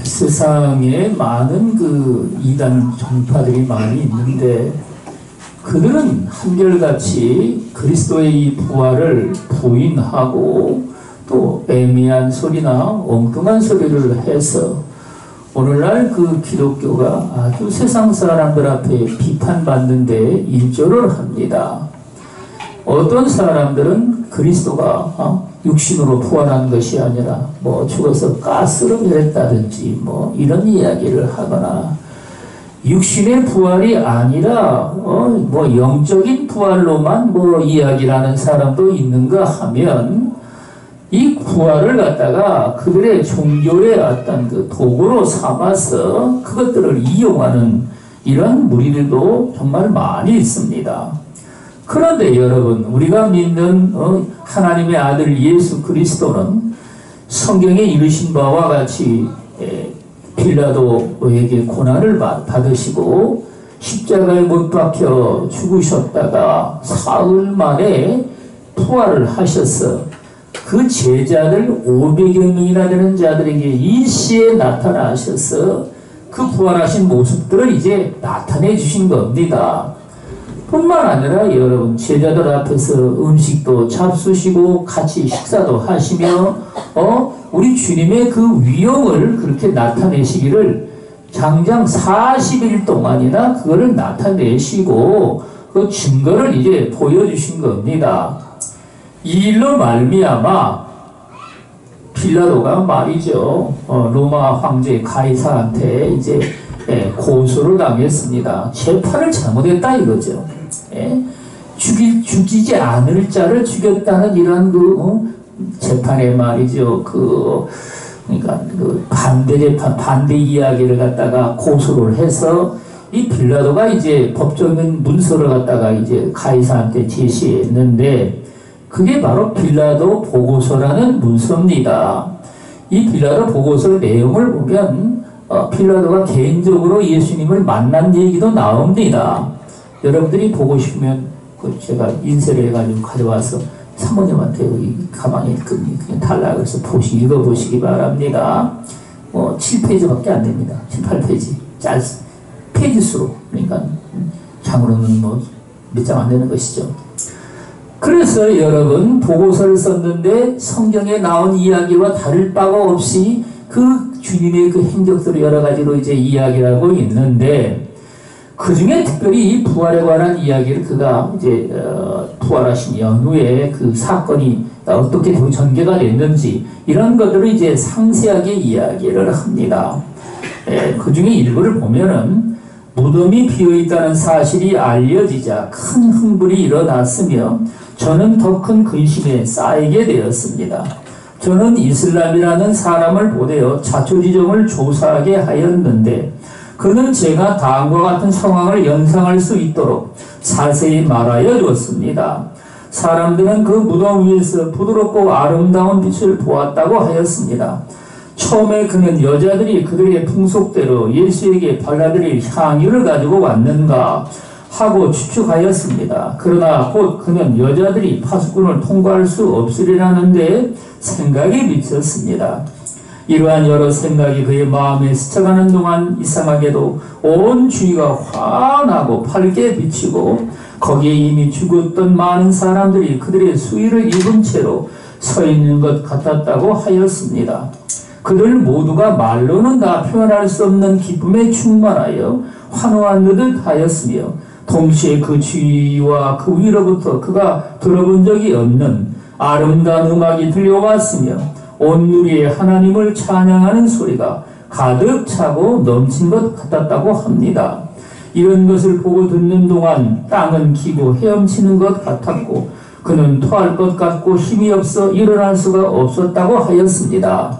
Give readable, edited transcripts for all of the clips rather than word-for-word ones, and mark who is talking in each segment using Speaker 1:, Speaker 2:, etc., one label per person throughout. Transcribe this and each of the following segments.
Speaker 1: 세상에 많은 그 이단 종파들이 많이 있는데 그들은 한결같이 그리스도의 이 부활을 부인하고 또 애매한 소리나 엉뚱한 소리를 해서 오늘날 그 기독교가 아주 세상 사람들 앞에 비판받는데 일조를 합니다. 어떤 사람들은 그리스도가 육신으로 부활한 것이 아니라 뭐 죽어서 가스로 변했다든지 뭐 이런 이야기를 하거나 육신의 부활이 아니라 뭐 영적인 부활로만 뭐 이야기를 하는 사람도 있는가 하면 이 부활을 갖다가 그들의 종교의 어떤 그 도구로 삼아서 그것들을 이용하는 이런 무리들도 정말 많이 있습니다. 그런데 여러분, 우리가 믿는 하나님의 아들 예수 그리스도는 성경에 이르신 바와 같이 빌라도에게 고난을 받으시고 십자가에 못 박혀 죽으셨다가 사흘 만에 부활을 하셔서 그 제자들 500여 명이나 되는 자들에게 일시에 나타나셔서 그 부활하신 모습들을 이제 나타내 주신 겁니다. 뿐만 아니라 여러분, 제자들 앞에서 음식도 잡수시고 같이 식사도 하시며 우리 주님의 그 위엄을 그렇게 나타내시기를 장장 40일 동안이나 그거를 나타내시고 그 증거를 이제 보여주신 겁니다. 이 일로 말미암아 빌라도가 말이죠, 로마 황제 가이사한테 이제 고소를 당했습니다. 재판을 잘못했다 이거죠. 죽이지 않을 자를 죽였다는 이런 재판에 말이죠. 그러니까 반대 재판, 반대 이야기를 갖다가 고소를 해서 이 빌라도가 이제 법적인 문서를 갖다가 이제 가이사한테 제시했는데 그게 바로 빌라도 보고서라는 문서입니다. 이 빌라도 보고서 내용을 보면 빌라도가 개인적으로 예수님을 만난 얘기도 나옵니다. 여러분들이 보고 싶으면 제가 인쇄를 해가지고 가져와서 사모님한테 여기 가방에 그냥 달라고 해서 읽어보시기 바랍니다. 7페이지밖에 안 됩니다. 7, 8페이지. 페이지 수로. 그러니까 장으로는 몇 장 안 되는 것이죠. 그래서 여러분, 보고서를 썼는데 성경에 나온 이야기와 다를 바가 없이 그 주님의 그 행적들을 여러 가지로 이제 이야기를 하고 있는데 그 중에 특별히 이 부활에 관한 이야기를 그가 이제 부활하신 연후에 그 사건이 어떻게 전개가 됐는지 이런 것들을 이제 상세하게 이야기를 합니다. 그 중에 일부를 보면은 무덤이 비어있다는 사실이 알려지자 큰 흥분이 일어났으며 저는 더 큰 근심에 쌓이게 되었습니다. 저는 이슬람이라는 사람을 보내어 자초지종을 조사하게 하였는데 그는 제가 다음과 같은 상황을 연상할 수 있도록 자세히 말하여 줬습니다. 사람들은 그 무덤 위에서 부드럽고 아름다운 빛을 보았다고 하였습니다. 처음에 그는 여자들이 그들의 풍속대로 예수에게 발라드릴 향유를 가지고 왔는가 하고 추측하였습니다. 그러나 곧 그는 여자들이 파수꾼을 통과할 수 없으리라는데 생각이 미쳤습니다. 이러한 여러 생각이 그의 마음에 스쳐가는 동안 이상하게도 온 주위가 환하고 밝게 비치고 거기에 이미 죽었던 많은 사람들이 그들의 수의를 입은 채로 서 있는 것 같았다고 하였습니다. 그들 모두가 말로는 다 표현할 수 없는 기쁨에 충만하여 환호한 듯 하였으며 동시에 그 주위와 그 위로부터 그가 들어본 적이 없는 아름다운 음악이 들려왔으며 온 누리에 하나님을 찬양하는 소리가 가득 차고 넘친 것 같았다고 합니다. 이런 것을 보고 듣는 동안 땅은 기고 헤엄치는 것 같았고 그는 토할 것 같고 힘이 없어 일어날 수가 없었다고 하였습니다.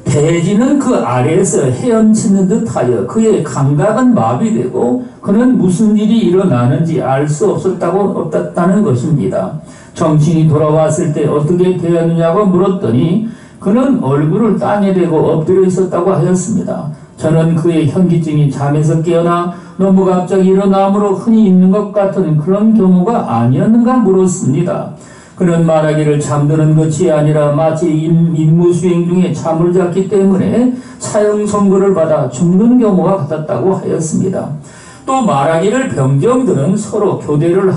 Speaker 1: 대지는 그 아래에서 헤엄치는 듯하여 그의 감각은 마비되고 그는 무슨 일이 일어나는지 알 수 없었다는 것입니다. 정신이 돌아왔을 때 어떻게 되었느냐고 물었더니 그는 얼굴을 땅에 대고 엎드려 있었다고 하였습니다. 저는 그의 현기증이 잠에서 깨어나 너무 갑자기 일어남으로 흔히 있는 것 같은 그런 경우가 아니었는가 물었습니다. 그는 말하기를 잠드는 것이 아니라 마치 임무 수행 중에 잠을 잤기 때문에 사형 선고를 받아 죽는 경우와 같았다고 하였습니다. 또 말하기를 병정들은 서로 교대를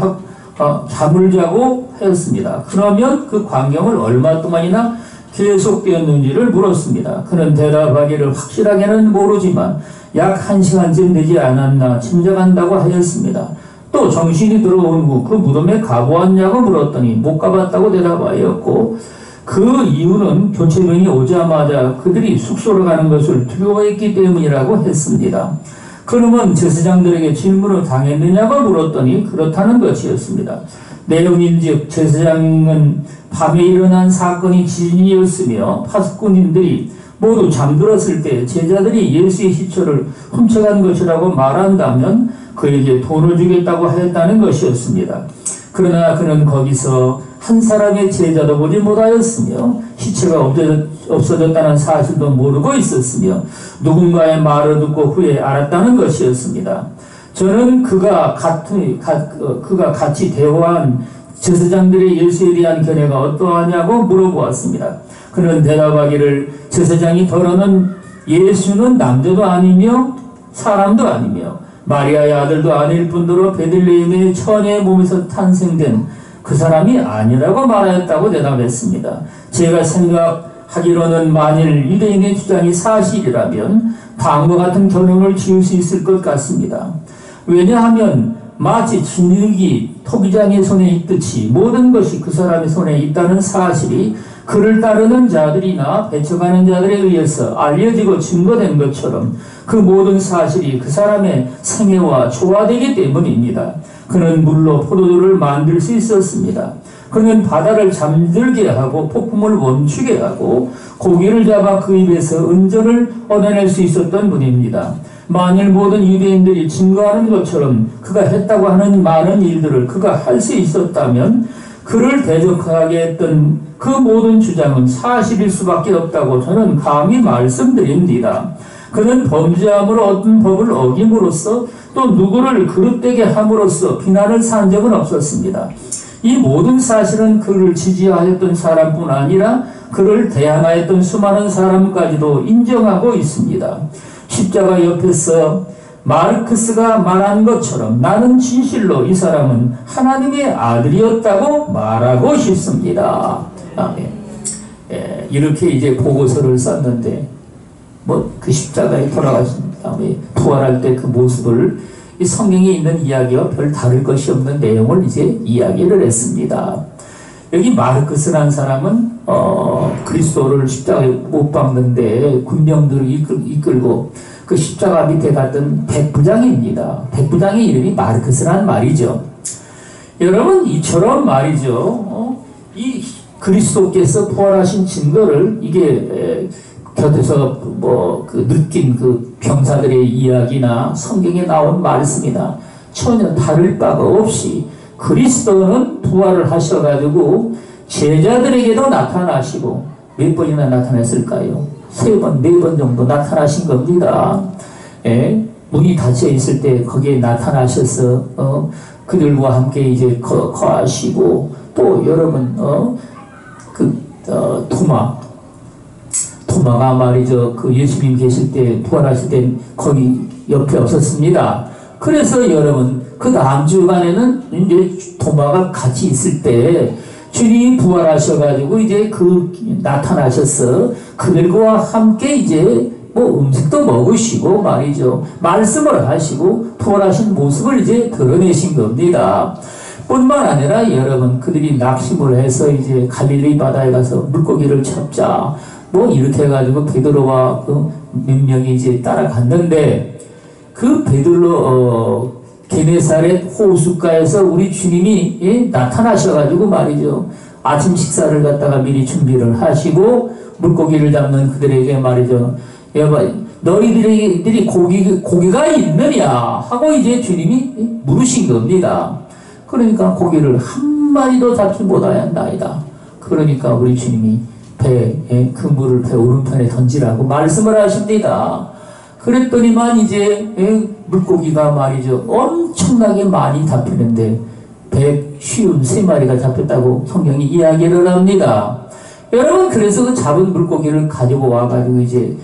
Speaker 1: 잠을 자고 하였습니다. 그러면 그 광경을 얼마 동안이나 계속되었는지를 물었습니다. 그는 대답하기를 확실하게는 모르지만 약 1시간쯤 되지 않았나 짐작한다고 하였습니다. 또 정신이 들어온 후 그 무덤에 가보았냐고 물었더니 못 가봤다고 대답하였고, 그 이유는 교체병이 오자마자 그들이 숙소로 가는 것을 두려워했기 때문이라고 했습니다. 그러면 제사장들에게 질문을 당했느냐고 물었더니 그렇다는 것이었습니다. 내용인즉 제사장은 밤에 일어난 사건이 지진이었으며 파수꾼들이 모두 잠들었을 때 제자들이 예수의 시체를 훔쳐간 것이라고 말한다면 그에게 돈을 주겠다고 하였다는 것이었습니다. 그러나 그는 거기서 한 사람의 제자도 보지 못하였으며 시체가 없어졌다는 사실도 모르고 있었으며 누군가의 말을 듣고 후에 알았다는 것이었습니다. 저는 그가 같이 대화한 제사장들의 예수에 대한 견해가 어떠하냐고 물어보았습니다. 그는 대답하기를 제사장이 더러는 예수는 남자도 아니며 사람도 아니며 마리아의 아들도 아닐 뿐더러 베들레헴의 처녀의 몸에서 탄생된 그 사람이 아니라고 말하였다고 대답했습니다. 제가 생각하기로는 만일 유대인의 주장이 사실이라면 다음과 같은 결론을 지을 수 있을 것 같습니다. 왜냐하면 마치 진흙이 토기장의 손에 있듯이 모든 것이 그 사람의 손에 있다는 사실이 그를 따르는 자들이나 배척하는 자들에 의해서 알려지고 증거된 것처럼 그 모든 사실이 그 사람의 생애와 조화되기 때문입니다. 그는 물로 포도주를 만들 수 있었습니다. 그는 바다를 잠들게 하고 폭풍을 멈추게 하고 고기를 잡아 그 입에서 은전을 얻어낼 수 있었던 분입니다. 만일 모든 유대인들이 증거하는 것처럼 그가 했다고 하는 많은 일들을 그가 할 수 있었다면 그를 대적하게 했던 그 모든 주장은 사실일 수밖에 없다고 저는 감히 말씀드립니다. 그는 범죄함으로 어떤 법을 어김으로써 또 누구를 그릇되게 함으로써 비난을 산 적은 없었습니다. 이 모든 사실은 그를 지지하였던 사람뿐 아니라 그를 대항하였던 수많은 사람까지도 인정하고 있습니다. 십자가 옆에서 마르크스가 말한 것처럼 나는 진실로 이 사람은 하나님의 아들이었다고 말하고 싶습니다. 이렇게 이제 보고서를 썼는데 그 십자가에 돌아가신 다음에 부활할 때 그 모습을 이 성경에 있는 이야기와 별 다를 것이 없는 내용을 이제 이야기를 했습니다. 여기 마르크스라는 사람은 그리스도를 십자가에 못 박는데 군병들을 이끌고 그 십자가 밑에 갔던 백부장입니다. 백부장의 이름이 마르크스란 말이죠. 여러분 이처럼 말이죠. 이 그리스도께서 부활하신 증거를 이게 곁에서 느낀 그 병사들의 이야기나 성경에 나온 말씀이나 전혀 다를 바가 없이 그리스도는 부활을 하셔가지고 제자들에게도 나타나시고 몇 번이나 나타났을까요? 3번, 4번 정도 나타나신 겁니다. 문이 닫혀 있을 때 거기에 나타나셔서 그들과 함께 이제 거하시고 또 여러분 토마가 말이죠. 그 예수님 계실 때 부활하실 때 거기 옆에 없었습니다. 그래서 여러분 그 다음 주간에는 이제 토마가 같이 있을 때 주님이 부활하셔가지고 이제 나타나셔서 그들과 함께 이제 음식도 먹으시고 말이죠. 말씀을 하시고 부활하신 모습을 이제 드러내신 겁니다. 뿐만 아니라 여러분 그들이 낙심을 해서 이제 갈릴리 바다에 가서 물고기를 잡자 이렇게 해가지고 베드로와 몇 명이 이제 따라갔는데 그 베드로 게네사렛 호숫가에서 우리 주님이 나타나셔가지고 말이죠. 아침 식사를 갖다가 미리 준비를 하시고 물고기를 잡는 그들에게 말이죠. 너희들이 고기가 있느냐 하고 이제 주님이 물으신 겁니다. 그러니까 고기를 한 마리도 잡지 못하였나이다. 그러니까 우리 주님이 배에 그물을 배 오른편에 던지라고 말씀을 하십니다. 그랬더니만 이제 물고기가 말이죠. 엄청나게 많이 잡히는데 153마리가 잡혔다고 성경이 이야기를 합니다. 여러분, 그래서 그 잡은 물고기를 가지고 와가지고 이제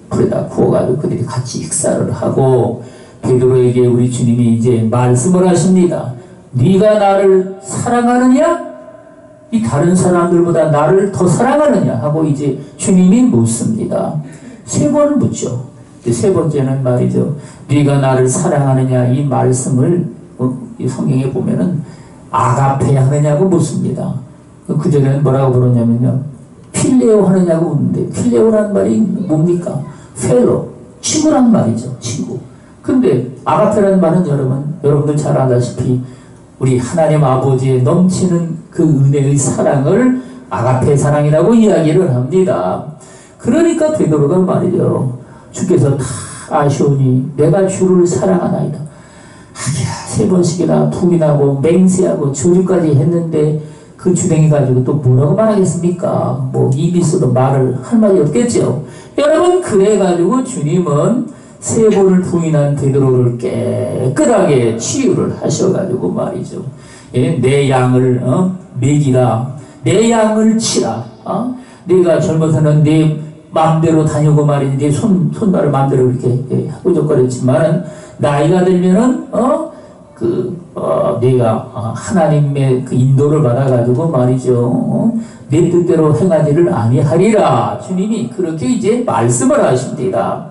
Speaker 1: 불에다 구워가지고 그들이 같이 식사를 하고 베드로에게 우리 주님이 이제 말씀을 하십니다. 네가 나를 사랑하느냐? 이 다른 사람들보다 나를 더 사랑하느냐? 하고 이제 주님이 묻습니다. 3번을 묻죠. 세 번째는 말이죠. 네가 나를 사랑하느냐? 이 말씀을 이 성경에 보면은 아가페 하느냐고 묻습니다. 그 전에는 뭐라고 부르냐면요. 필레오 하느냐고 묻는데 필레오라는 말이 뭡니까? 펠로, 친구란 말이죠. 친구. 근데 아가페라는 말은 여러분들 잘 아다시피 우리 하나님 아버지의 넘치는 그 은혜의 사랑을 아가페 사랑이라고 이야기를 합니다. 그러니까 베드로가 말이죠. 주께서 다 아시오니 내가 주를 사랑하나이다. 하기야 3번씩이나 부인하고 맹세하고 저주까지 했는데 그 주댕이 가지고 또 뭐라고 말하겠습니까? 뭐 입이 있어도 말을 할 말이 없겠죠. 여러분, 그래가지고 주님은 3번을 부인한 베드로를 깨끗하게 치유를 하셔가지고 말이죠. 내 양을 먹이라, 내 양을 치라. 내가 젊어서는 내 마음대로 다니고 말이지 내 손발을 마음대로 이렇게 허우적거렸지만 나이가 들면은 내가 하나님의 그 인도를 받아가지고 말이죠. 내 뜻대로 행하지를 아니하리라. 주님이 그렇게 이제 말씀을 하십니다.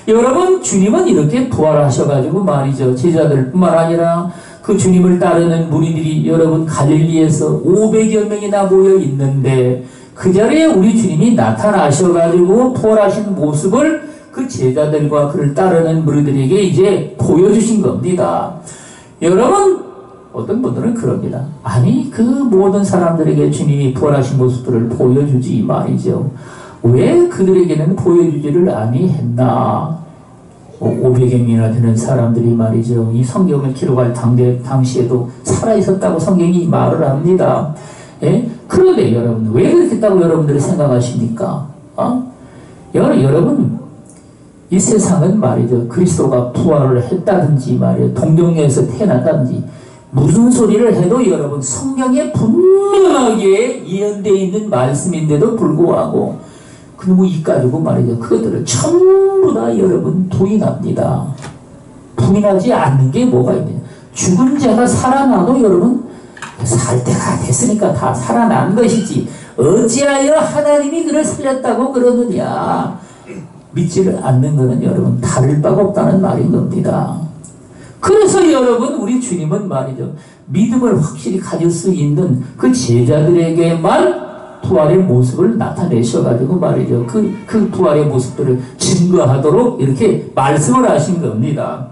Speaker 1: 여러분, 주님은 이렇게 부활하셔가지고 말이죠. 제자들뿐만 아니라 그 주님을 따르는 무리들이 여러분 갈릴리에서 500여 명이나 모여 있는데 그 자리에 우리 주님이 나타나셔가지고 부활하신 모습을 그 제자들과 그를 따르는 무리들에게 이제 보여주신 겁니다. 여러분, 어떤 분들은 그럽니다. 아니, 그 모든 사람들에게 주님이 부활하신 모습들을 보여주지 말이죠. 왜 그들에게는 보여주지를 아니했나? 500여 명이나 되는 사람들이 말이죠. 이 성경을 기록할 당시에도 살아있었다고 성경이 말을 합니다. 그런데 여러분, 왜 그렇게 했다고 여러분들이 생각하십니까? 여러분, 이 세상은 말이죠. 그리스도가 부활을 했다든지 말이죠. 동정녀에서 태어났다든지 무슨 소리를 해도 여러분 성경에 분명하게 예언되어 있는 말씀인데도 불구하고 그놈의 입 가지고 말이죠. 그것들을 전부 다 여러분 부인합니다. 부인하지 않는 게 뭐가 있느냐. 죽은 자가 살아나도 여러분 살 때가 됐으니까 다 살아난 것이지 어찌하여 하나님이 그를 살렸다고 그러느냐. 믿지를 않는 것은 여러분 다를 바가 없다는 말인 겁니다. 그래서 여러분 우리 주님은 말이죠. 믿음을 확실히 가질 수 있는 그 제자들에게만 부활의 모습을 나타내셔가지고 말이죠. 그 부활의 모습들을 증거하도록 이렇게 말씀을 하신 겁니다.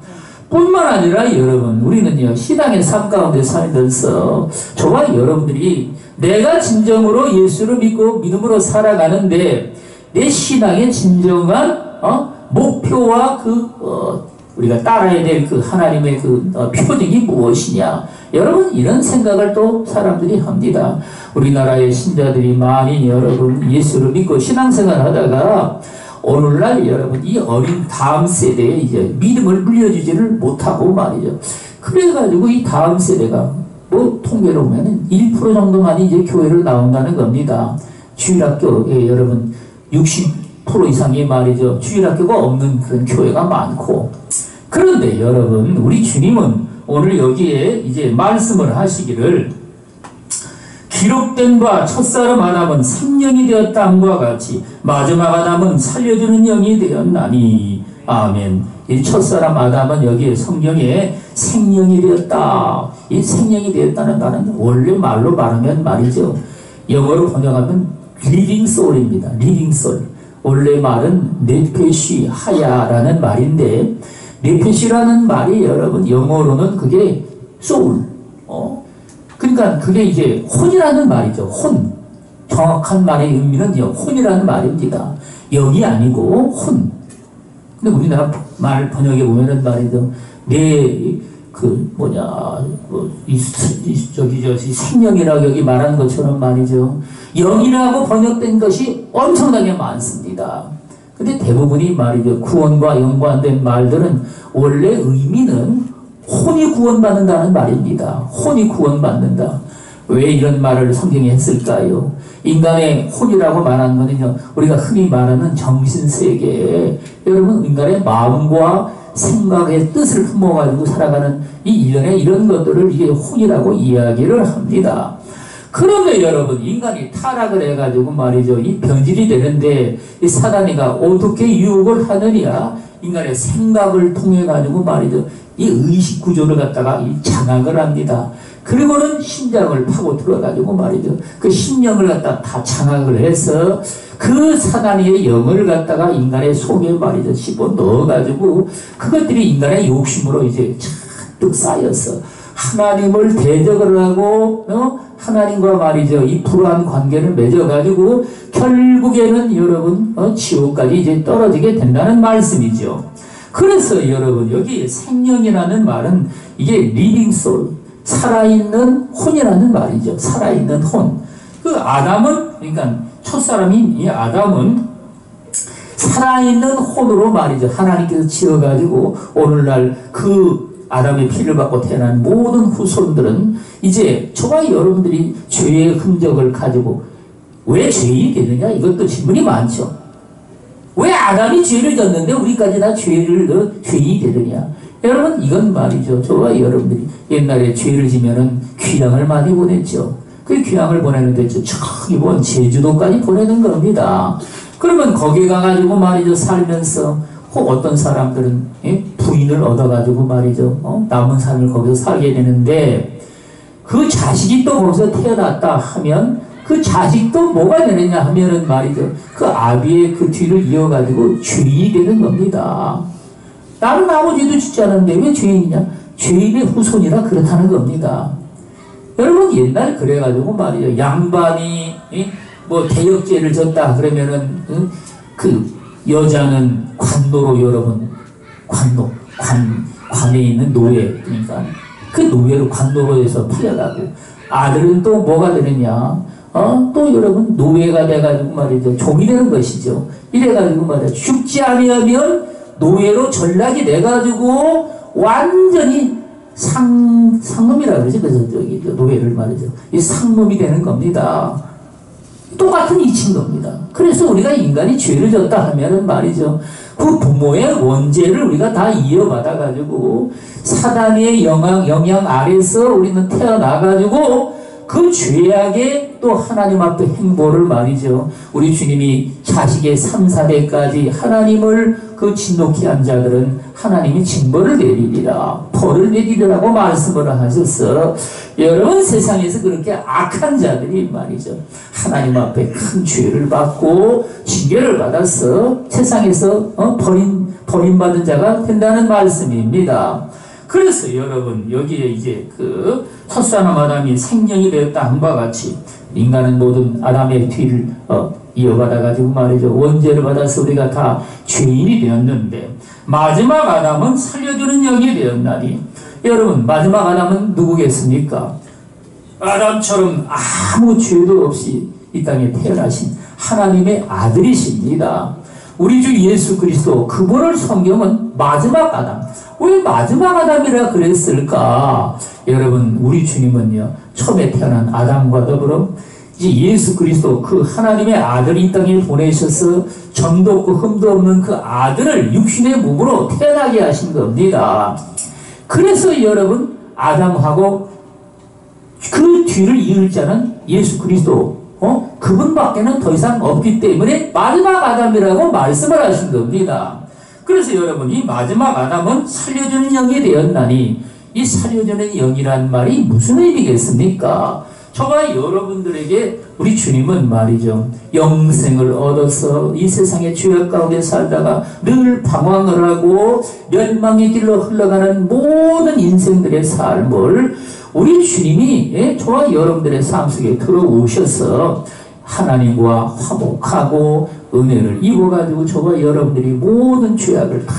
Speaker 1: 뿐만 아니라 여러분 우리는요. 신앙의 삶 가운데 살면서 저와 여러분들이 내가 진정으로 예수를 믿고 믿음으로 살아가는데 내 신앙의 진정한 목표와 우리가 따라야 될 그 하나님의 표징이 무엇이냐. 여러분 이런 생각을 또 사람들이 합니다. 우리나라의 신자들이 많이 여러분 예수를 믿고 신앙생활 하다가 오늘날 여러분 이 어린 다음 세대에 이제 믿음을 물려주지를 못하고 말이죠. 그래가지고 이 다음 세대가 뭐 통계로 보면은 1% 정도만 이제 교회를 나온다는 겁니다. 주일학교에 여러분 60% 이상이 말이죠. 주일학교가 없는 그런 교회가 많고. 그런데 여러분 우리 주님은 오늘 여기에 이제 말씀을 하시기를 기록된 바 첫사람 아담은 생명이 되었다 함과 같이 마지막 아담은 살려주는 영이 되었나니. 아멘. 이 첫사람 아담은 여기에 성경에 생명이 되었다. 이 생명이 되었다는 말은 원래 말로 말하면 말이죠. 영어로 번역하면 living soul입니다. living soul. 원래 말은 네페시 하야라는 말인데 네페시라는 말이 여러분 영어로는 그게 soul. 그러니까 그게 이제 혼이라는 말이죠. 혼. 정확한 말의 의미는 혼이라는 말입니다. 영이 아니고 혼. 근데 우리나라 말 번역에 보면은 말이죠. 생명이라고 여기 말하는 것처럼 말이죠. 영이라고 번역된 것이 엄청나게 많습니다. 근데 대부분이 말이죠. 구원과 연관된 말들은 원래 의미는 혼이 구원받는다는 말입니다. 혼이 구원받는다. 왜 이런 말을 성경이 했을까요? 인간의 혼이라고 말하는 것은요, 우리가 흔히 말하는 정신세계, 여러분 인간의 마음과 생각의 뜻을 품어가지고 살아가는 이 일련의 이런 것들을 이게 혼이라고 이야기를 합니다. 그런데 여러분, 인간이 타락을 해가지고 말이죠, 이 변질이 되는데 이 사단이가 어떻게 유혹을 하느냐? 인간의 생각을 통해 가지고 말이죠, 이 의식 구조를 갖다가 이 장악을 합니다. 그리고는 심장을 파고 들어가지고 말이죠, 그 심령을 갖다 다 장악을 해서 그 사단의 영을 갖다가 인간의 속에 말이죠, 씹어 넣어가지고 그것들이 인간의 욕심으로 이제 잔뜩 쌓여서 하나님을 대적을 하고, 하나님과 말이죠, 이 불화한 관계를 맺어가지고 결국에는 여러분, 지옥까지 이제 떨어지게 된다는 말씀이죠. 그래서 여러분, 여기 생명이라는 말은 이게 리빙 소울, 살아있는 혼이라는 말이죠. 살아있는 혼. 그 아담은, 그러니까 첫사람인 이 아담은 살아있는 혼으로 말이죠, 하나님께서 지어가지고 오늘날 그 아담의 피를 받고 태어난 모든 후손들은 이제 저와 여러분들이 죄의 흔적을 가지고 왜 죄인이 되느냐? 이것도 질문이 많죠. 왜 아담이 죄를 졌는데 우리까지 다 죄인이 되느냐? 여러분, 이건 말이죠, 저와 여러분들이 옛날에 죄를 지면은 귀향을 많이 보냈죠. 그 귀향을 보내는데 저기 먼 제주도까지 보내는 겁니다. 그러면 거기 가가지고 말이죠, 살면서 어떤 사람들은 부인을 얻어가지고 말이죠, 남은 삶을 거기서 살게 되는데 그 자식이 또 거기서 태어났다 하면 그 자식도 뭐가 되느냐 하면은 말이죠, 그 아비의 그 뒤를 이어가지고 죄인이 되는 겁니다. 나는 아무 죄도 짓지 않았는데 왜 죄인이냐? 죄인의 후손이라 그렇다는 겁니다. 여러분, 옛날에 그래가지고 말이죠, 양반이 뭐 대역죄를 졌다 그러면은 그 여자는 관노로, 여러분, 관에 있는 노예, 그러니까 그 노예로 관노로 해서 풀려가고, 아들은 또 뭐가 되느냐? 또 여러분, 노예가 돼가지고 말이죠, 종이 되는 것이죠. 이래가지고 말이죠, 죽지 아니하면 노예로 전락이 돼가지고 완전히 상놈이라 그러지. 그래서 저기 노예를 말이죠, 이 상놈이 되는 겁니다. 똑같은 이치인 겁니다. 그래서 우리가 인간이 죄를 졌다 하면은 말이죠, 그 부모의 원죄를 우리가 다 이어받아가지고 사단의 영향 아래서 우리는 태어나가지고 그 죄악의 또 하나님 앞에 행보를 말이죠, 우리 주님이 자식의 3, 4대까지 하나님을 그 진노케 한 자들은 하나님이 징벌을 내리리라, 벌을 내리리라고 말씀을 하셔서, 여러분, 세상에서 그렇게 악한 자들이 말이죠, 하나님 앞에 큰 죄를 받고 징계를 받아서 세상에서 버림받은 자가 된다는 말씀입니다. 그래서 여러분, 여기에 이제 그 첫사람 아담이 생명이 되었다 한 바와 같이 인간은 모든 아담의 뒤를 이어받아가지고 말이죠, 원죄를 받아서 우리가 다 죄인이 되었는데, 마지막 아담은 살려주는 영이 되었나니, 여러분, 마지막 아담은 누구겠습니까? 아담처럼 아무 죄도 없이 이 땅에 태어나신 하나님의 아들이십니다. 우리 주 예수 그리스도, 그분을 성경은 마지막 아담. 왜 마지막 아담이라 그랬을까? 여러분, 우리 주님은요, 처음에 태어난 아담과 더불어 이제 예수 그리스도, 그 하나님의 아들을 이 땅에 보내셔서 점도 없고 흠도 없는 그 아들을 육신의 몸으로 태어나게 하신 겁니다. 그래서 여러분, 아담하고 그 뒤를 이을 자는 예수 그리스도, 그분밖에는 더 이상 없기 때문에 마지막 아담이라고 말씀을 하신 겁니다. 그래서 여러분, 이 마지막 아담은 살려주는 영이 되었나니, 이 살려주는 영이란 말이 무슨 의미겠습니까? 저와 여러분들에게 우리 주님은 말이죠, 영생을 얻어서 이 세상의 죄악 가운데 살다가 늘 방황을 하고 멸망의 길로 흘러가는 모든 인생들의 삶을 우리 주님이 저와 여러분들의 삶 속에 들어오셔서 하나님과 화목하고 은혜를 입어가지고 저와 여러분들이 모든 죄악을 다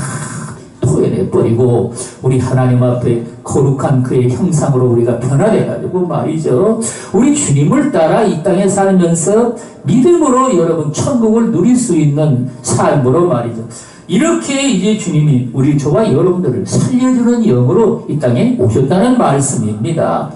Speaker 1: 토해내버리고 우리 하나님 앞에 거룩한 그의 형상으로 우리가 변화돼가지고 말이죠. 우리 주님을 따라 이 땅에 살면서 믿음으로 여러분 천국을 누릴 수 있는 삶으로 말이죠. 이렇게 이제 주님이 우리 저와 여러분들을 살려주는 영으로 이 땅에 오셨다는 말씀입니다.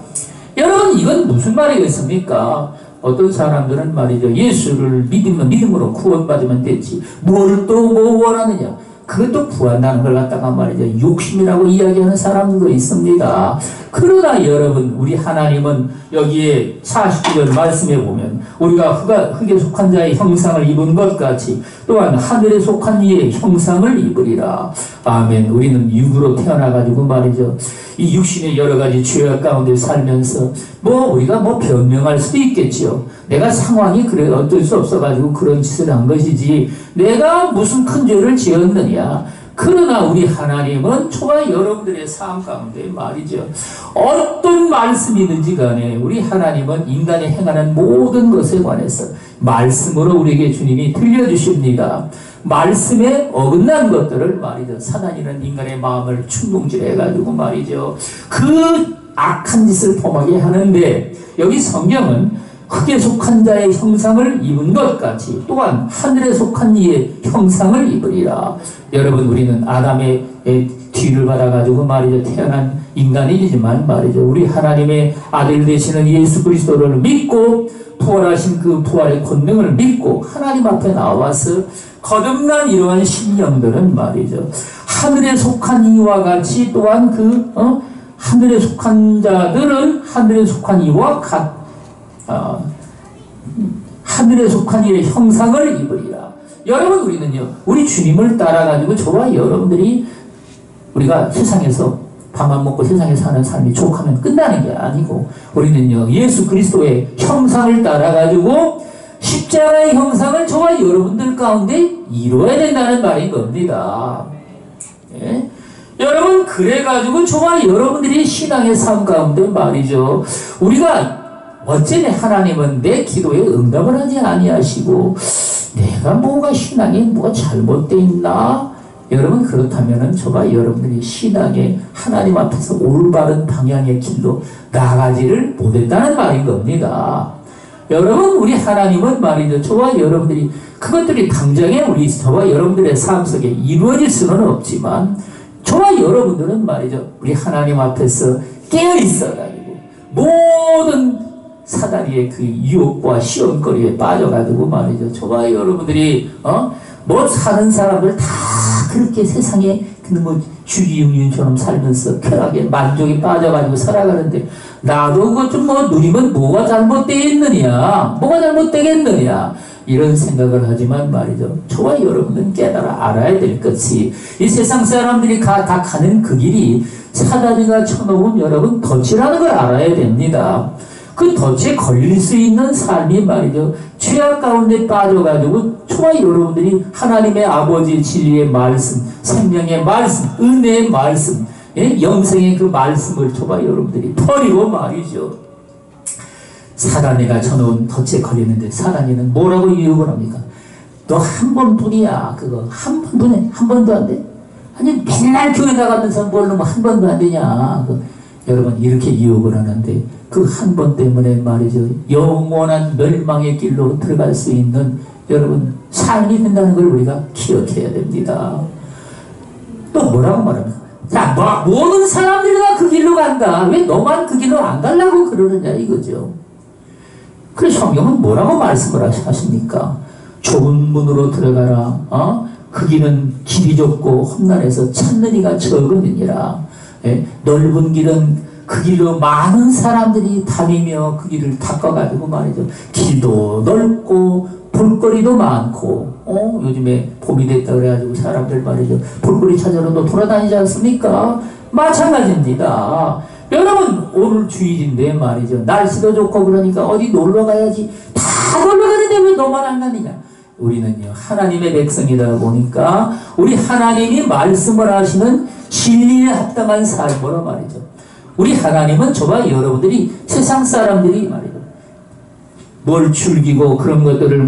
Speaker 1: 여러분 이건 무슨 말이겠습니까? 어떤 사람들은 말이죠. 예수를 믿음으로 구원받으면 되지. 뭘 또 뭐 원하느냐. 그것도 구한다는 걸 갖다가 말이죠. 욕심이라고 이야기하는 사람도 있습니다. 그러나 여러분 우리 하나님은 여기에 49절 말씀에 보면 우리가 흙에 속한 자의 형상을 입은 것 같이 또한 하늘에 속한 이의 형상을 입으리라. 아멘. 우리는 육으로 태어나가지고 말이죠. 이 육신의 여러 가지 죄악 가운데 살면서 우리가 변명할 수도 있겠지요. 내가 상황이 그래 어쩔 수 없어가지고 그런 짓을 한 것이지 내가 무슨 큰 죄를 지었느냐. 그러나 우리 하나님은 저와 여러분들의 삶 가운데 말이죠. 어떤 말씀이든지 간에 우리 하나님은 인간이 행하는 모든 것에 관해서 말씀으로 우리에게 주님이 들려주십니다. 말씀에 어긋난 것들을 말이죠. 사단이라는 인간의 마음을 충동질해가지고 말이죠. 그 악한 짓을 범하게 하는데 여기 성경은 흙에 속한 자의 형상을 입은 것 같이 또한 하늘에 속한 이의 형상을 입으리라. 여러분 우리는 아담의 뒤를 받아가지고 말이죠. 태어난 인간이지만 말이죠. 우리 하나님의 아들 되시는 예수 그리스도를 믿고 부활하신 그 부활의 권능을 믿고 하나님 앞에 나와서 거듭난 이러한 신령들은 말이죠. 하늘에 속한 이와 같이 또한 하늘에 속한 자들은 하늘에 속한 이와 하늘에 속한 이의 형상을 입으리라. 여러분 우리는요. 우리 주님을 따라가지고 저와 여러분들이 우리가 세상에서 밥만 먹고 세상에 사는 삶이 족하면 끝나는 게 아니고 우리는요. 예수 그리스도의 형상을 따라가지고 십자가의 형상을 저와 여러분들 가운데 이루어야 된다는 말인 겁니다. 예? 여러분 그래가지고 저와 여러분들이 신앙의 삶 가운데 말이죠. 우리가 어쩌네 하나님은 내 기도에 응답을 하지 아니하시고 내가 뭐가 신앙에 뭐가 잘못되어 있나? 여러분 그렇다면 저와 여러분들이 신앙에 하나님 앞에서 올바른 방향의 길로 나가지를 못했다는 말인 겁니다. 여러분 우리 하나님은 말이죠. 저와 여러분들이 그것들이 당장에 저와 여러분들의 삶 속에 이루어질 수는 없지만 저와 여러분들은 말이죠. 우리 하나님 앞에서 깨어있어가지고 모든 사다리의 그 유혹과 시험거리에 빠져가지고 말이죠. 저와 여러분들이 사는 사람들 다 그렇게 세상에 주기용륜처럼 살면서 쾌락에 만족에 빠져가지고 살아가는데 나도 그것 좀 누리면 뭐가 잘못되어 있느냐 뭐가 잘못되겠느냐 이런 생각을 하지만 말이죠. 저와 여러분은 깨달아 알아야 될 것이 이 세상 사람들이 다 가는 그 길이 사다리가 쳐놓은 여러분 덫이라는 걸 알아야 됩니다. 그 덫에 걸릴 수 있는 삶이 말이죠. 죄악 가운데 빠져가지고 저와 여러분들이 하나님의 아버지 진리의 말씀, 생명의 말씀, 은혜의 말씀, 영생의 그 말씀을 저와 여러분들이 버리고 말이죠. 사단이가 쳐놓은 덫에 걸리는데 사단이는 뭐라고 유혹을 합니까? 너 한 번뿐이야. 그거 한 번뿐에 한 번도 안 돼? 아니 맨날 교회 나가면서 뭘 놈 한 번도 안 되냐? 여러분 이렇게 유혹을 하는데 그 한 번 때문에 말이죠. 영원한 멸망의 길로 들어갈 수 있는 여러분 삶이 된다는 걸 우리가 기억해야 됩니다. 또 뭐라고 말합니까? 자, 모든 사람들이 다 그 길로 간다. 왜 너만 그 길로 안 가려고 그러느냐 이거죠. 그래서 성경은 뭐라고 말씀을 하십니까? 좁은 문으로 들어가라. 그 길은 길이 좁고 험난해서 찾는 이가 적으니라. 넓은 길은 그 길로 많은 사람들이 다니며 그 길을 닦아가지고 말이죠. 길도 넓고 볼거리도 많고 요즘에 봄이 됐다 그래가지고 사람들 말이죠. 볼거리 찾으러 또 돌아다니지 않습니까? 마찬가지입니다. 여러분 오늘 주일인데 말이죠. 날씨도 좋고 그러니까 어디 놀러 가야지. 다 놀러 가는데 왜 너만 안 가느냐? 우리는요 하나님의 백성이다 보니까 우리 하나님이 말씀을 하시는 진리에 합당한 삶으로 말이죠. 우리 하나님은 저와 여러분들이 세상 사람들이 말이죠. 뭘 즐기고 그런 것들을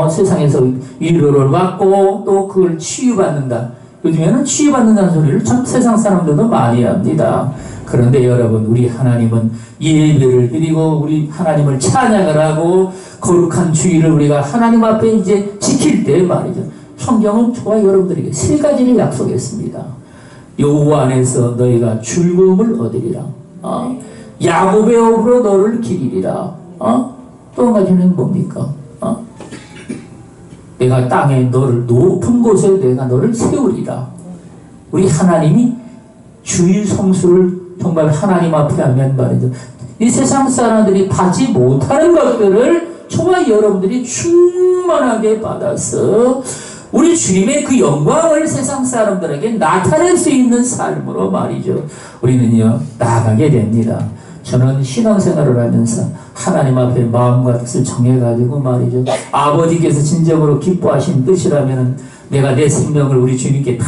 Speaker 1: 세상에서 위로를 받고 또 그걸 치유받는다. 요즘에는 치유받는다는 소리를 참 세상 사람들도 많이 합니다. 그런데 여러분, 우리 하나님은 예배를 드리고 우리 하나님을 찬양을 하고 거룩한 주의를 우리가 하나님 앞에 이제 지킬 때 말이죠. 성경은 저와 여러분들에게 세 가지를 약속했습니다. 여호와 안에서 너희가 즐거움을 얻으리라. 야곱의 업으로 너를 기리리라. 또 한 가지는 뭡니까? 내가 땅에 너를 높은 곳에 내가 너를 세우리라. 우리 하나님이 주일 성수를 정말 하나님 앞에 하면 말이죠. 이 세상 사람들이 받지 못하는 것들을 저와 여러분들이 충만하게 받아서 우리 주님의 그 영광을 세상 사람들에게 나타낼 수 있는 삶으로 말이죠. 우리는요, 나아가게 됩니다. 저는 신앙생활을 하면서 하나님 앞에 마음과 뜻을 정해가지고 말이죠. 아버지께서 진정으로 기뻐하신 뜻이라면 내가 내 생명을 우리 주님께 다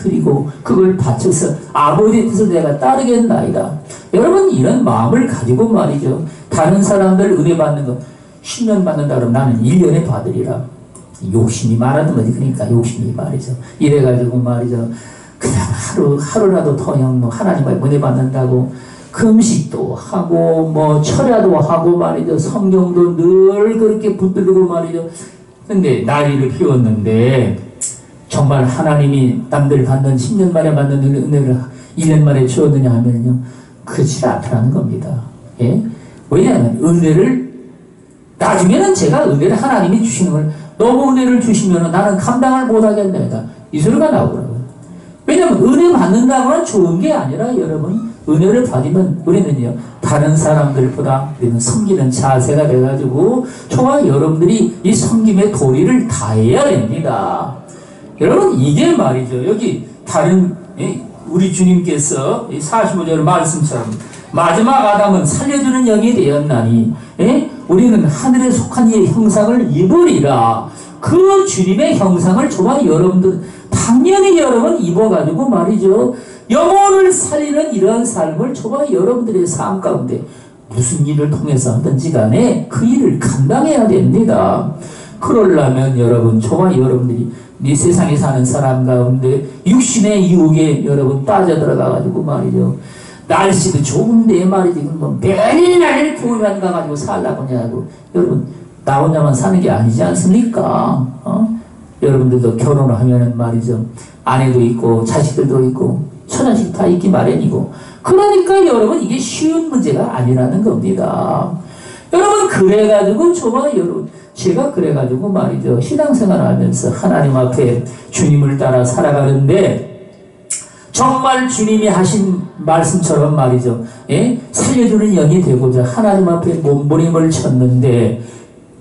Speaker 1: 드리고 그걸 바쳐서 아버지의 뜻을 내가 따르겠나이다. 여러분, 이런 마음을 가지고 말이죠. 다른 사람들 은혜 받는 거 10년 받는다 그러면 나는 1년에 받으리라. 욕심이 많았던 거지. 그러니까 욕심이 말이죠. 이래가지고 말이죠. 그냥 하루라도 더 그냥 하나님의 은혜 받는다고 금식도 하고 철야도 하고 말이죠. 성경도 늘 그렇게 붙들고 말이죠. 근데 나이를 피웠는데 정말 하나님이 남들 받는 10년 만에 받는 은혜를 1년 만에 주었느냐 하면요, 그렇지 않다는 겁니다. 예? 왜냐하면 은혜를 나중에는 제가 은혜를 하나님이 주시는 걸 너무 은혜를 주시면 나는 감당을 못하겠습니다. 이 소리가 나오더라고요. 왜냐하면 은혜 받는다고는 좋은 게 아니라 여러분, 은혜를 받으면 우리는요, 다른 사람들보다 우리는 섬기는 자세가 돼가지고 저와 여러분들이 이 섬김의 도리를 다해야 됩니다. 여러분, 이게 말이죠. 여기 다른 우리 주님께서 45절 말씀처럼 마지막 아담은 살려주는 영이 되었나니 우리는 하늘에 속한 이의 형상을 입으리라. 그 주님의 형상을 저와 여러분들 당연히 여러분 입어가지고 말이죠. 영혼을 살리는 이러한 삶을 저와 여러분들의 삶 가운데 무슨 일을 통해서 하든지 간에 그 일을 감당해야 됩니다. 그러려면 여러분, 저와 여러분들이 이 세상에 사는 사람 가운데 육신의 유혹에 여러분 빠져들어가가지고 말이죠. 날씨도 좋은데 말이지. 매일매일 교회만 가가지고 살라고 하냐고. 여러분, 나 혼자만 사는 게 아니지 않습니까? 여러분들도 결혼을 하면은 말이죠. 아내도 있고 자식들도 있고 처자식 다 있기 마련이고. 그러니까 여러분, 이게 쉬운 문제가 아니라는 겁니다. 여러분, 그래가지고 저와 여러분, 제가 그래가지고 말이죠. 신앙생활을 하면서 하나님 앞에 주님을 따라 살아가는데 정말 주님이 하신 말씀처럼 말이죠. 살려주는 영이 되고자 하나님 앞에 몸부림을 쳤는데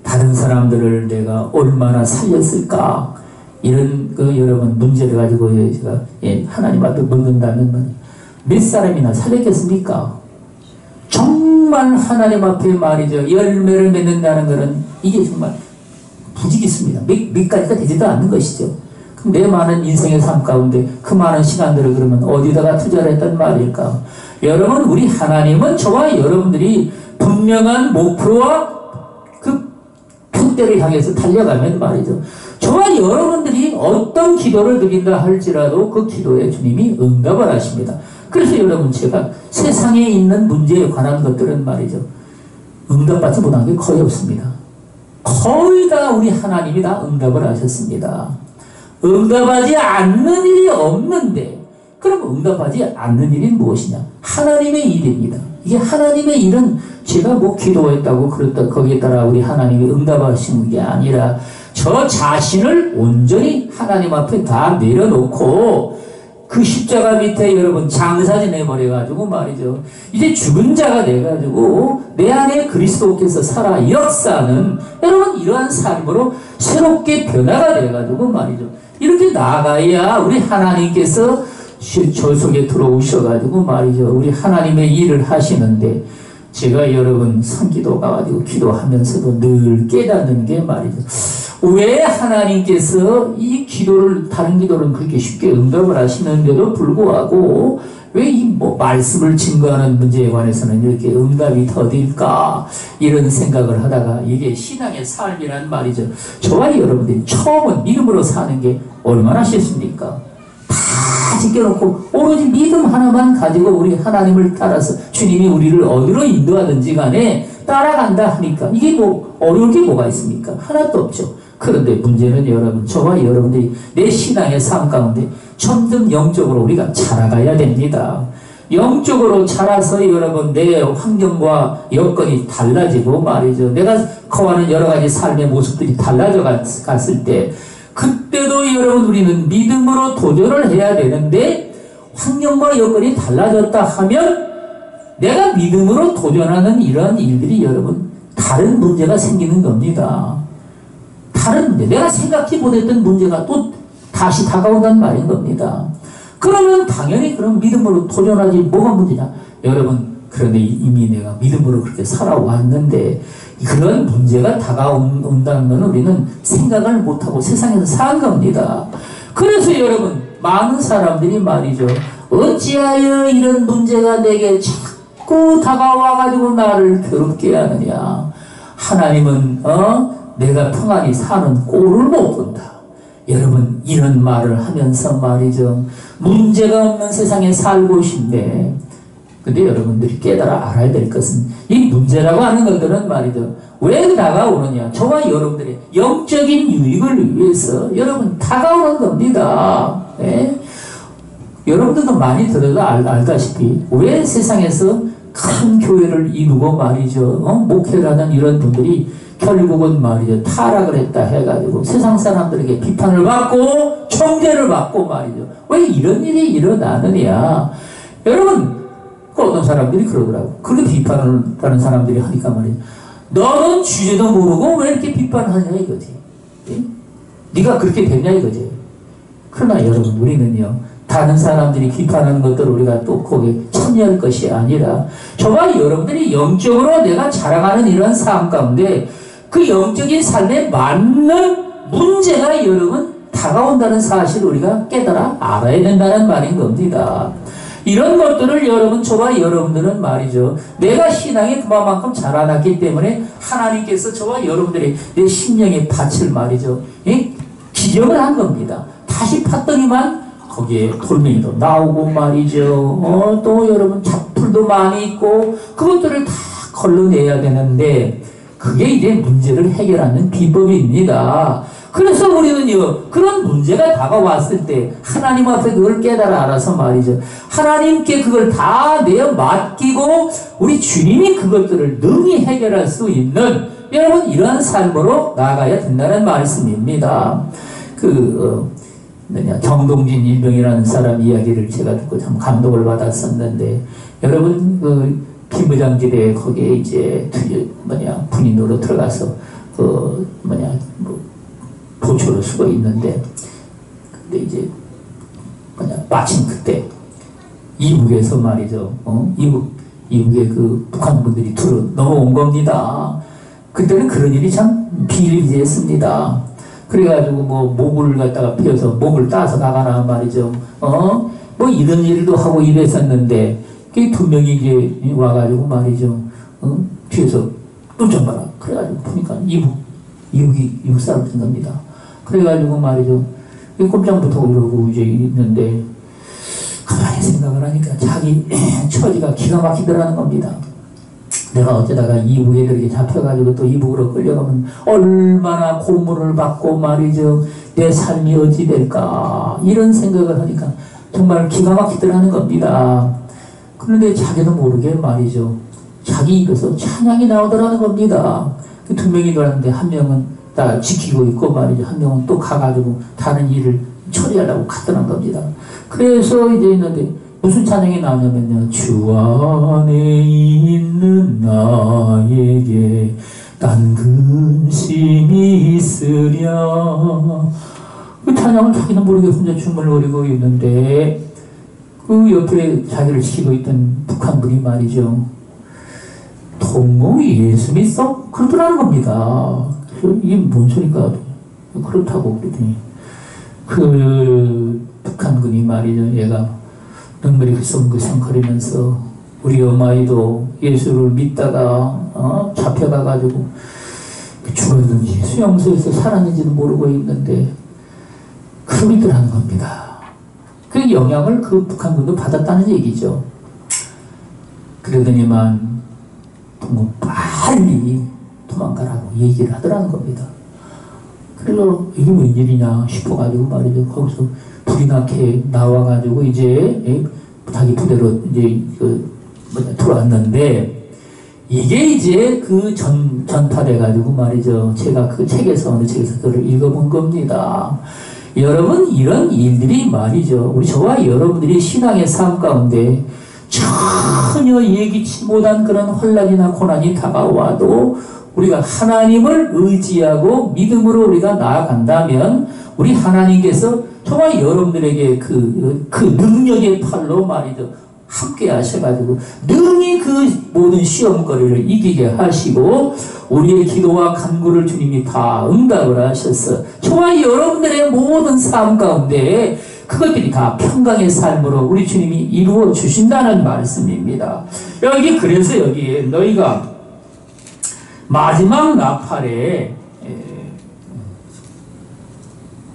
Speaker 1: 다른 사람들을 내가 얼마나 살렸을까? 이런 여러분 문제를 가지고 제가 하나님 앞에 묻는다면 몇 사람이나 살렸겠습니까? 정말 하나님 앞에 말이죠. 열매를 맺는다는 것은 이게 정말 부지기습니다. 몇 가지가 되지도 않는 것이죠. 그럼 내 많은 인생의 삶 가운데 그 많은 시간들을 그러면 어디다가 투자를 했단 말일까? 여러분, 우리 하나님은 저와 여러분들이 분명한 목표와 그 표대를 향해서 달려가면 말이죠. 저와 여러분들이 어떤 기도를 드린다 할지라도 그 기도에 주님이 응답을 하십니다. 그래서 여러분, 제가 세상에 있는 문제에 관한 것들은 말이죠. 응답받지 못한 게 거의 없습니다. 거의 다 우리 하나님이 다 응답을 하셨습니다. 응답하지 않는 일이 없는데, 그럼 응답하지 않는 일이 무엇이냐? 하나님의 일입니다. 이게 하나님의 일은 제가 기도했다고 그랬다 거기에 따라 우리 하나님이 응답하시는 게 아니라 저 자신을 온전히 하나님 앞에 다 내려놓고 그 십자가 밑에 여러분 장사 지내버려가지고 말이죠. 이제 죽은 자가 돼가지고 내 안에 그리스도께서 살아 역사는 여러분 이러한 삶으로 새롭게 변화가 돼가지고 말이죠. 이렇게 나가야 우리 하나님께서 저 속에 들어오셔가지고 말이죠. 우리 하나님의 일을 하시는데 제가 여러분 성기도 가가지고 기도하면서도 늘 깨닫는 게 말이죠. 왜 하나님께서 이 기도를 다른 기도는 그렇게 쉽게 응답을 하시는데도 불구하고 왜 이 말씀을 증거하는 문제에 관해서는 이렇게 응답이 더딜까 이런 생각을 하다가 이게 신앙의 삶이란 말이죠. 저와 여러분들이 처음은 믿음으로 사는 게 얼마나 쉽습니까? 지켜놓고 오로지 믿음 하나만 가지고 우리 하나님을 따라서 주님이 우리를 어디로 인도하든지 간에 따라간다 하니까 이게 뭐 어려울 게 뭐가 있습니까? 하나도 없죠. 그런데 문제는 여러분, 저와 여러분들이 내 신앙의 삶 가운데 점점 영적으로 우리가 자라가야 됩니다. 영적으로 자라서 여러분 내 환경과 여건이 달라지고 말이죠. 내가 거하는 여러 가지 삶의 모습들이 달라져 갔을 때 그때도 여러분 우리는 믿음으로 도전을 해야 되는데 환경과 여건이 달라졌다 하면 내가 믿음으로 도전하는 이러한 일들이 여러분 다른 문제가 생기는 겁니다. 다른 문제, 내가 생각지 못했던 문제가 또 다시 다가온다는 말인 겁니다. 그러면 당연히 그럼 믿음으로 도전하지 뭐가 문제냐? 여러분, 그런데 이미 내가 믿음으로 그렇게 살아왔는데 그런 문제가 다가온다는 것은 우리는 생각을 못하고 세상에서 산 겁니다. 그래서 여러분, 많은 사람들이 말이죠. 어찌하여 이런 문제가 내게 자꾸 다가와가지고 나를 괴롭게 하느냐. 하나님은 내가 평안히 사는 꼴을 못 본다. 여러분, 이런 말을 하면서 말이죠. 문제가 없는 세상에 살고 싶네. 근데 여러분들이 깨달아 알아야 될 것은 이 문제라고 하는 것들은 말이죠. 왜 다가오느냐. 저와 여러분들의 영적인 유익을 위해서 여러분 다가오는 겁니다. 네? 여러분들도 많이 들어도 알다시피 왜 세상에서 큰 교회를 이루고 말이죠. 목회를 하는 이런 분들이 결국은 말이죠. 타락을 했다 해가지고 세상 사람들에게 비판을 받고 총대를 받고 말이죠. 왜 이런 일이 일어나느냐. 여러분, 어떤 사람들이 그러더라고. 그렇게 비판을 다른 사람들이 하니까 말이죠. 너는 주제도 모르고 왜 이렇게 비판하냐 이거지. 예? 네가 그렇게 됐냐 이거지. 그러나 여러분, 우리는요. 다른 사람들이 비판하는 것들을 우리가 또 거기에 참여할 것이 아니라 저와 여러분들이 영적으로 내가 자라가는 이런 삶 가운데 그 영적인 삶에 맞는 문제가 여러분 다가온다는 사실을 우리가 깨달아 알아야 된다는 말인 겁니다. 이런 것들을 여러분, 저와 여러분들은 말이죠. 내가 신앙이 그만큼 자라났기 때문에 하나님께서 저와 여러분들의 내 심령의 밭을 말이죠. 기억을 한 겁니다. 다시 팠더니만 거기에 돌멩이도 나오고 말이죠. 또 여러분 잡풀도 많이 있고 그것들을 다 걸러내야 되는데 그게 이제 문제를 해결하는 비법입니다. 그래서 우리는요, 그런 문제가 다가왔을 때 하나님 앞에 그걸 깨달아 알아서 말이죠. 하나님께 그걸 다 내어 맡기고 우리 주님이 그것들을 능히 해결할 수 있는 여러분 이러한 삶으로 나아가야 된다는 말씀입니다. 정동진 일병이라는 사람 이야기를 제가 듣고 참 감동을 받았었는데 여러분 김부장지대에 거기에 이제 군인으로 들어가서 보초를 쓰고 있는데 근데 이제 마침 그때 이북에서 말이죠. 이북에 그 북한 분들이 넘어온 겁니다. 그때는 그런 일이 참 비일비재했습니다. 그래가지고 목을 갖다가 피워서 목을 따서 나가나 말이죠. 이런 일도 하고 이랬었는데 그 두 명이 이제 와가지고 말이죠. 뒤에서 눈 좀 봐라. 그래가지고 보니까 이북 사람인 겁니다. 그래가지고 말이죠. 꼼짝부터 이러고 이제 있는데 가만히 생각을 하니까 자기 처지가 기가 막히더라는 겁니다. 내가 어쩌다가 이북 애들에게 잡혀가지고 또 이북으로 끌려가면 얼마나 고문을 받고 말이죠. 내 삶이 어찌 될까 이런 생각을 하니까 정말 기가 막히더라는 겁니다. 그런데 자기도 모르게 말이죠. 자기 입에서 찬양이 나오더라는 겁니다. 그 두 명이 들었는데 한 명은 다 지키고 있고 말이죠. 한 명은 또 가가지고 다른 일을 처리하려고 갔더란 겁니다. 그래서 이제 있는데 무슨 찬양이 나오냐면요. 주 안에 있는 나에게 난 근심이 있으랴. 그 찬양을 자기는 모르게 혼자 중얼거리고 있는데 그 옆에 자기를 지키고 있던 북한분이 말이죠. 동무 예수 믿어? 그러더라는 겁니다. 이게 뭔 소리가 그렇다고 그러더니 그 북한군이 말이죠. 얘가 눈물이 글썽글썽거리면서 우리 어마이도 예수를 믿다가 잡혀가가지고 죽었는지 수용소에서 살았는지도 모르고 있는데 그러더라는 겁니다. 그 상당히 영향을 그 북한군도 받았다는 얘기죠. 그러더니만 동국 빨리 도망가라고 얘기를 하더라는 겁니다. 그래서 이게 웬일이냐 싶어가지고 말이죠. 거기서 불이 나게 나와가지고 이제 자기 부대로 이제 들어왔는데, 이게 이제 그 전파돼가지고 말이죠. 제가 그 책에서, 어느 책에서 그걸 읽어본 겁니다. 여러분, 이런 일들이 말이죠. 우리 저와 여러분들이 신앙의 삶 가운데 전혀 예기치 못한 그런 혼란이나 고난이 다가와도 우리가 하나님을 의지하고 믿음으로 우리가 나아간다면 우리 하나님께서 저와 여러분들에게 그 능력의 팔로 말이죠. 함께 하셔가지고 능히 그 모든 시험거리를 이기게 하시고 우리의 기도와 간구를 주님이 다 응답을 하셔서 저와 여러분들의 모든 삶 가운데 그것들이 다 평강의 삶으로 우리 주님이 이루어 주신다는 말씀입니다. 여기 그래서 여기에 너희가 마지막 나팔에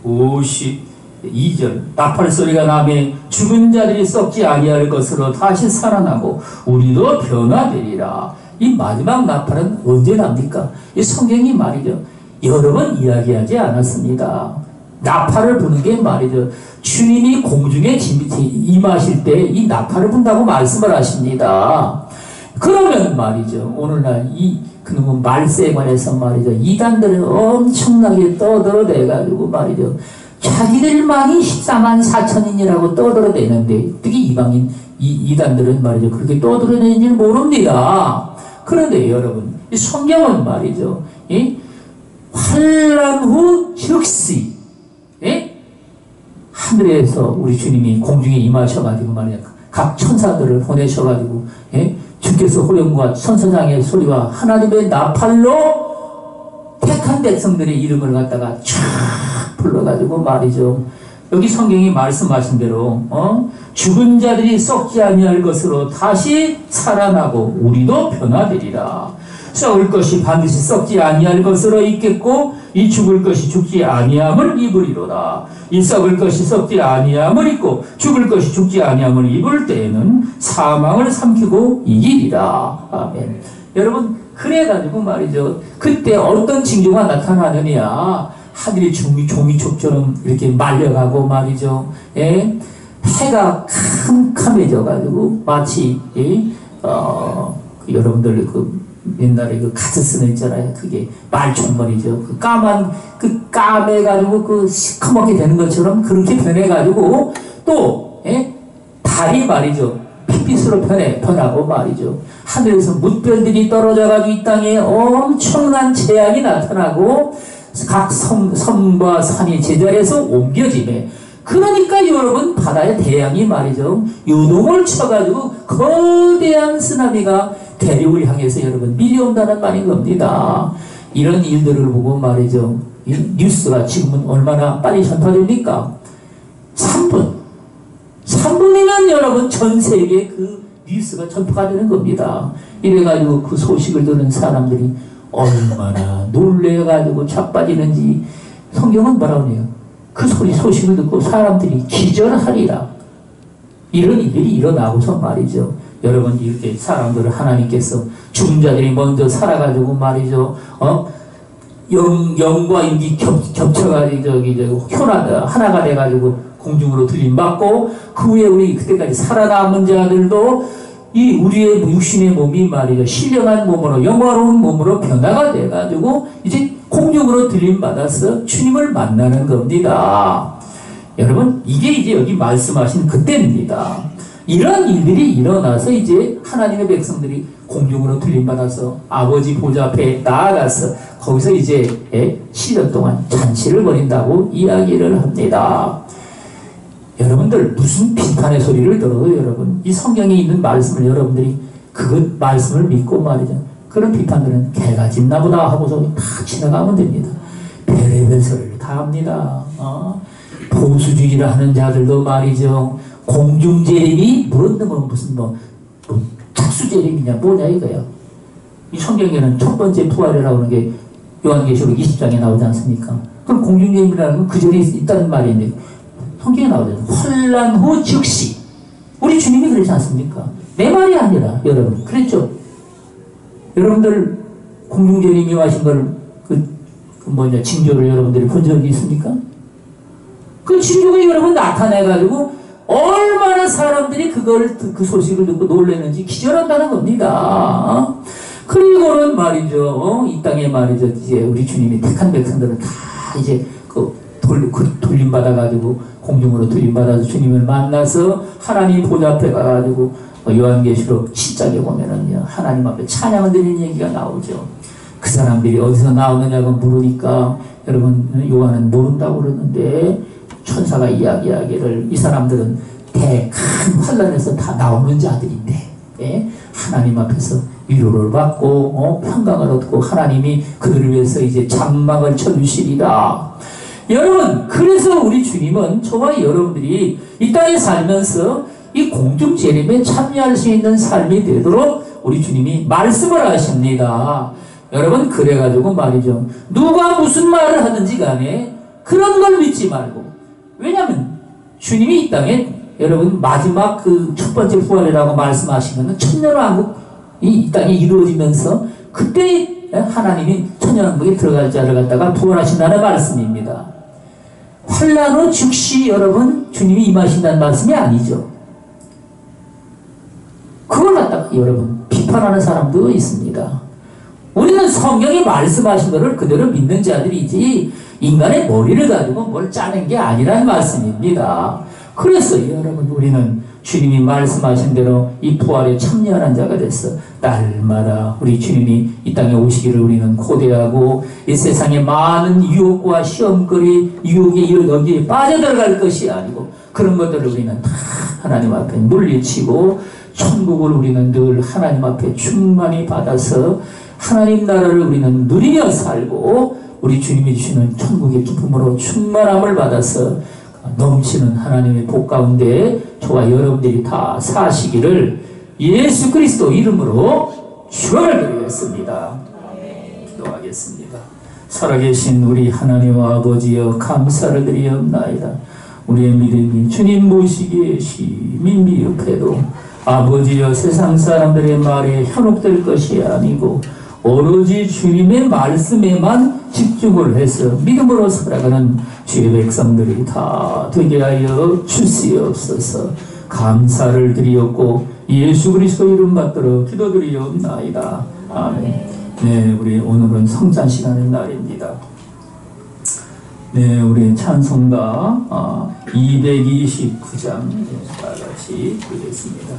Speaker 1: 52절 나팔 소리가 나면 죽은 자들이 썩지 아니할 것으로 다시 살아나고 우리도 변화되리라. 이 마지막 나팔은 언제 납니까? 이 성경이 말이죠. 여러 번 이야기하지 않았습니다. 나팔을 부는 게 말이죠. 주님이 공중에 임하실 때 이 나팔을 분다고 말씀을 하십니다. 그러면 말이죠. 오늘날 그놈의 말세에 관해서 말이죠. 이단들은 엄청나게 떠들어대가지고 말이죠. 자기들만이 14만 4천인이라고 떠들어대는데 특히 이방인 이단들은 말이죠. 그렇게 떠들어대는지는 모릅니다. 그런데 여러분, 이 성경은 말이죠. 환난 후 즉시 하늘에서 우리 주님이 공중에 임하셔가지고 말이야. 각 천사들을 보내셔가지고 주께서 호령과 천사장의 소리와 하나님의 나팔로 택한 백성들의 이름을 갖다가 쫙 불러가지고 말이죠. 여기 성경이 말씀하신 대로 죽은 자들이 썩지 아니할 것으로 다시 살아나고 우리도 변화되리라. 썩을 것이 반드시 썩지 아니할 것으로 있겠고 이 죽을 것이 죽지 아니함을 입으리로다. 이 썩을 것이 썩지 아니함을 입고 죽을 것이 죽지 아니함을 입을 때에는 사망을 삼키고 이기리라. 아멘. 여러분, 그래가지고 말이죠. 그때 어떤 징조가 나타나느냐. 하늘이 종이촉처럼 이렇게 말려가고 말이죠. 해가 캄캄해져가지고 마치 여러분들 옛날에 가스 쓰는 있잖아요. 그게 말총머리죠. 까매가지고 시커멓게 되는 것처럼 그렇게 변해가지고 또 달이 말이죠. 핏빛으로 변하고 말이죠. 하늘에서 뭇별들이 떨어져가지고 이 땅에 엄청난 재앙이 나타나고 각 섬과 산이 제자리에서 옮겨지네. 그러니까 여러분 바다의 대양이 말이죠. 요동을 쳐가지고 거대한 쓰나미가 대륙을 향해서 여러분 밀려온다는 말인 겁니다. 이런 일들을 보고 말이죠. 이 뉴스가 지금은 얼마나 빨리 전파됩니까? 3분이면 여러분 전 세계에 그 뉴스가 전파가 되는 겁니다. 이래가지고 그 소식을 듣는 사람들이 얼마나 놀래가지고 자빠지는지 성경은 뭐라고 해요? 그 소식을 듣고 사람들이 기절하리라. 이런 일들이 일어나고서 말이죠. 여러분, 이렇게 사람들을 하나님께서 죽은 자들이 먼저 살아가지고 말이죠. 영과 육이 겹쳐가지고 하나가 돼가지고 공중으로 들림받고 그 후에 우리 그때까지 살아남은 자들도 이 우리의 육신의 몸이 말이죠. 신령한 몸으로 영화로운 몸으로 변화가 돼가지고 이제 공중으로 들림받아서 주님을 만나는 겁니다. 여러분, 이게 이제 여기 말씀하신 그때입니다. 이런 일들이 일어나서 이제 하나님의 백성들이 공중으로 들림받아서 아버지 보좌 앞에 나아가서 거기서 이제 시절 동안 잔치를 벌인다고 이야기를 합니다. 여러분들 무슨 비판의 소리를 들어도 여러분 이 성경에 있는 말씀을 여러분들이 그 말씀을 믿고 말이죠. 그런 비판들은 개가 짖나 보다 하고서 다 지나가면 됩니다. 별의별 소리를 다 합니다. 보수주의를 하는 자들도 말이죠. 공중재림이 물었는 무슨 착수재림이냐 뭐냐 이거야. 이 성경에는 첫 번째 부활이라고 하는 게 요한계시록 20장에 나오지 않습니까? 그럼 공중재림이라는 건 그 전에 있다는 말인데 성경에 나오잖아요. 환난 후 즉시. 우리 주님이 그러지 않습니까? 내 말이 아니라 여러분 그랬죠. 여러분들 공중제님이 하신 걸 징조를 여러분들이 본 적이 있습니까? 그 징조가 여러분 나타내가지고 얼마나 사람들이 그 소식을 듣고 놀라는지 기절한다는 겁니다. 그리고는 말이죠, 이 땅에 말이죠, 이제 우리 주님이 택한 백성들은 다 이제 돌림받아가지고 공중으로 돌림받아서 주님을 만나서 하나님 보좌 앞에 가가지고 요한계시록 10장에 보면은요, 하나님 앞에 찬양을 드리는 얘기가 나오죠. 그 사람들이 어디서 나오느냐고 물으니까 여러분 요한은 모른다고 그러는데 천사가 이야기하기를 이 사람들은 큰 환난에서 다 나오는 자들인데, 예? 하나님 앞에서 위로를 받고 평강을 얻고 하나님이 그들을 위해서 이제 장막을 쳐주시리라. 여러분, 그래서 우리 주님은 저와 여러분들이 이 땅에 살면서 이 공중 재림에 참여할 수 있는 삶이 되도록 우리 주님이 말씀을 하십니다. 여러분, 그래가지고 말이죠, 누가 무슨 말을 하든지 간에 그런 걸 믿지 말고, 왜냐하면 주님이 이 땅에 여러분 마지막 그 첫 번째 부활이라고 말씀하시면 천년왕국이 이 땅에 이루어지면서 그때 하나님이 천년왕국에 들어갈 자를 갖다가 부활하신다는 말씀입니다. 환난 후 즉시 여러분 주님이 임하신다는 말씀이 아니죠. 그걸 갖다가 여러분 비판하는 사람도 있습니다. 우리는 성경이 말씀하신 것을 그대로 믿는 자들이지 인간의 머리를 가지고 뭘 짜는 게 아니라는 말씀입니다. 그래서 여러분 우리는 주님이 말씀하신 대로 이 부활에 참여하는 자가 됐어. 날마다 우리 주님이 이 땅에 오시기를 우리는 고대하고 이 세상의 많은 유혹과 시험거리, 유혹의 여기에 빠져들어갈 것이 아니고 그런 것들을 우리는 다 하나님 앞에 물리치고 천국을 우리는 늘 하나님 앞에 충만히 받아서 하나님 나라를 우리는 누리며 살고 우리 주님이 주시는 천국의 기쁨으로 충만함을 받아서 넘치는 하나님의 복 가운데 저와 여러분들이 다 사시기를 예수 그리스도 이름으로 축원을 드리겠습니다. 기도하겠습니다. 살아계신 우리 하나님 아버지여 감사를 드리옵나이다. 우리의 믿음이 주님 모시기에 심히 미흡해도 아버지여 세상 사람들의 말에 현혹될 것이 아니고 오로지 주님의 말씀에만 집중을 해서 믿음으로 살아가는 주의 백성들이 다 되게 하여 주시옵소서. 감사를 드리옵고 예수 그리스도 이름 받들어 기도드리옵나이다. 아멘. 네, 우리 오늘은 성찬 시간의 날입니다. 네, 우리 찬송가 229장 다 같이 드리겠습니다.